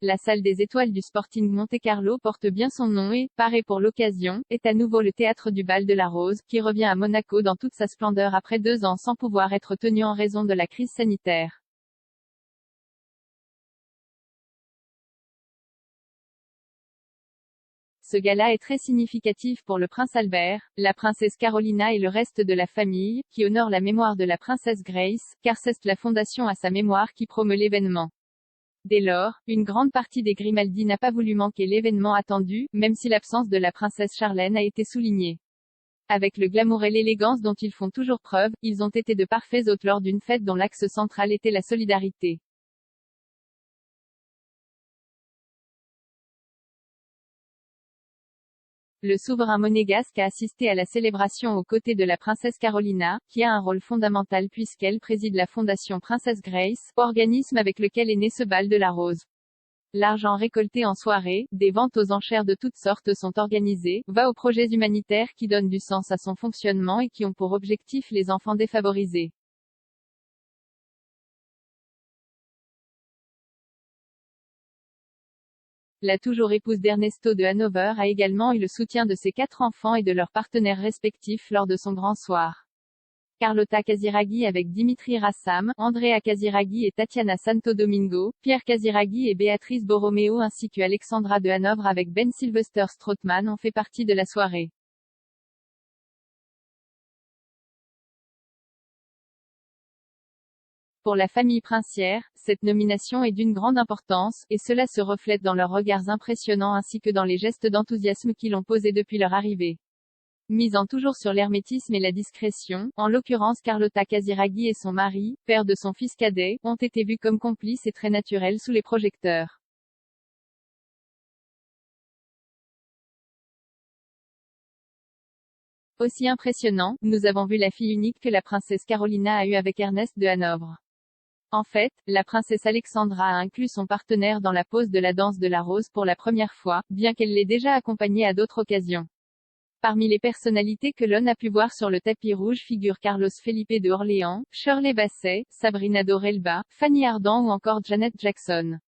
la salle des étoiles du Sporting Monte-Carlo porte bien son nom et, parée pour l'occasion, est à nouveau le théâtre du Bal de la Rose, qui revient à Monaco dans toute sa splendeur après 2 ans sans pouvoir être tenu en raison de la crise sanitaire. Ce gala est très significatif pour le prince Albert, la princesse Carolina et le reste de la famille, qui honore la mémoire de la princesse Grace, car c'est la fondation à sa mémoire qui promeut l'événement. Dès lors, une grande partie des Grimaldi n'a pas voulu manquer l'événement attendu, même si l'absence de la princesse Charlène a été soulignée. Avec le glamour et l'élégance dont ils font toujours preuve, ils ont été de parfaits hôtes lors d'une fête dont l'axe central était la solidarité. Le souverain monégasque a assisté à la célébration aux côtés de la princesse Carolina, qui a un rôle fondamental puisqu'elle préside la fondation Princess Grace, organisme avec lequel est né ce bal de la Rose. L'argent récolté en soirée, des ventes aux enchères de toutes sortes sont organisées, va aux projets humanitaires qui donnent du sens à son fonctionnement et qui ont pour objectif les enfants défavorisés. La toujours épouse d'Ernesto de Hanover a également eu le soutien de ses 4 enfants et de leurs partenaires respectifs lors de son grand soir. Carlotta Casiraghi avec Dimitri Rassam, Andrea Casiraghi et Tatiana Santo Domingo, Pierre Casiraghi et Béatrice Borromeo ainsi que Alexandra de Hanovre avec Ben Sylvester Strootman ont fait partie de la soirée. Pour la famille princière, cette nomination est d'une grande importance, et cela se reflète dans leurs regards impressionnants ainsi que dans les gestes d'enthousiasme qu'ils ont posés depuis leur arrivée. Misant toujours sur l'hermétisme et la discrétion, en l'occurrence Carlotta Casiraghi et son mari, père de son fils cadet, ont été vus comme complices et très naturels sous les projecteurs. Aussi impressionnant, nous avons vu la fille unique que la princesse Carolina a eue avec Ernest de Hanovre. En fait, la princesse Alexandra a inclus son partenaire dans la pose de la danse de la rose pour la première fois, bien qu'elle l'ait déjà accompagné à d'autres occasions. Parmi les personnalités que l'on a pu voir sur le tapis rouge figurent Carlos Felipe de Orléans, Shirley Bassey, Sabrina Dorelba, Fanny Ardant ou encore Janet Jackson.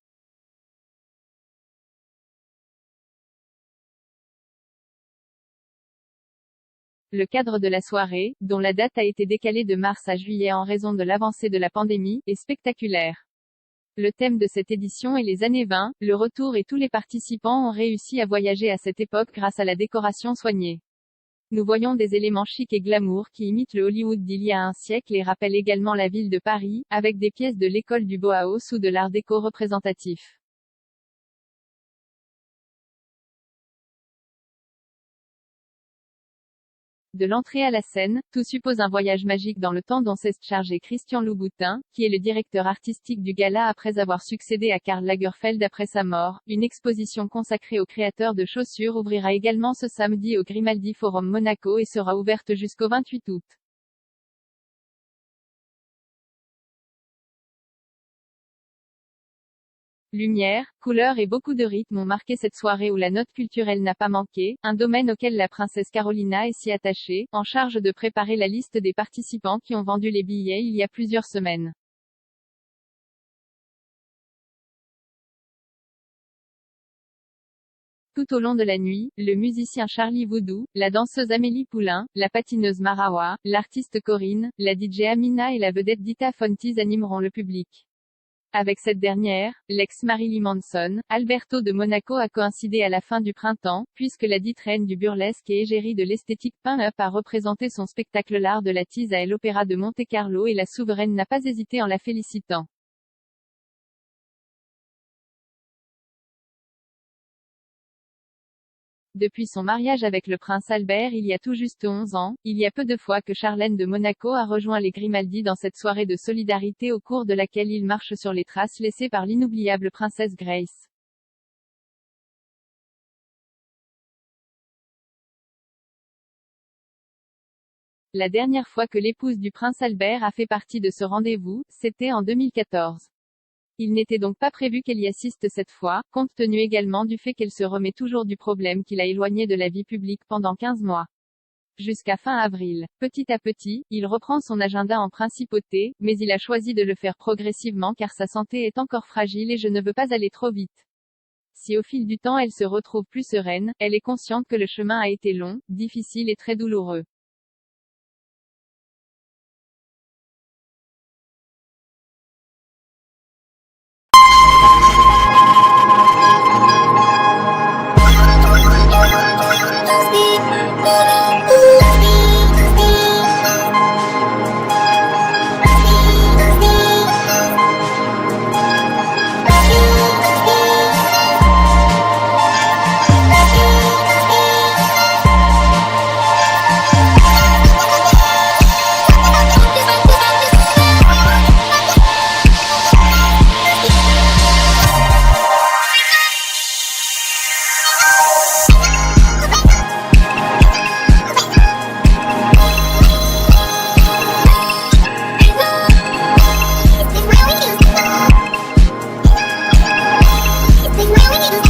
Le cadre de la soirée, dont la date a été décalée de mars à juillet en raison de l'avancée de la pandémie, est spectaculaire. Le thème de cette édition est les années 20, le retour et tous les participants ont réussi à voyager à cette époque grâce à la décoration soignée. Nous voyons des éléments chics et glamour qui imitent le Hollywood d'il y a un siècle et rappellent également la ville de Paris, avec des pièces de l'école du Bauhaus ou de l'art déco représentatif. De l'entrée à la scène, tout suppose un voyage magique dans le temps dont s'est chargé Christian Louboutin, qui est le directeur artistique du gala après avoir succédé à Karl Lagerfeld après sa mort. Une exposition consacrée aux créateurs de chaussures ouvrira également ce samedi au Grimaldi Forum Monaco et sera ouverte jusqu'au 28 août. Lumière, couleurs et beaucoup de rythme ont marqué cette soirée où la note culturelle n'a pas manqué, un domaine auquel la princesse Carolina est si attachée, en charge de préparer la liste des participants qui ont vendu les billets il y a plusieurs semaines. Tout au long de la nuit, le musicien Charlie Voodoo, la danseuse Amélie Poulain, la patineuse Marawa, l'artiste Corinne, la DJ Amina et la vedette Dita Fontis animeront le public. Avec cette dernière, l'ex-Marilyn Manson, Alberto de Monaco a coïncidé à la fin du printemps, puisque la dite reine du burlesque et égérie de l'esthétique pin-up a représenté son spectacle L'Art de la Tease à l'Opéra de Monte-Carlo et la souveraine n'a pas hésité en la félicitant. Depuis son mariage avec le prince Albert il y a tout juste 11 ans, il y a peu de fois que Charlène de Monaco a rejoint les Grimaldi dans cette soirée de solidarité au cours de laquelle il marche sur les traces laissées par l'inoubliable princesse Grace. La dernière fois que l'épouse du prince Albert a fait partie de ce rendez-vous, c'était en 2014. Il n'était donc pas prévu qu'elle y assiste cette fois, compte tenu également du fait qu'elle se remet toujours du problème qui l'a éloignée de la vie publique pendant 15 mois. Jusqu'à fin avril. Petit à petit, il reprend son agenda en principauté, mais il a choisi de le faire progressivement car sa santé est encore fragile et je ne veux pas aller trop vite. Si au fil du temps elle se retrouve plus sereine, elle est consciente que le chemin a été long, difficile et très douloureux. It's really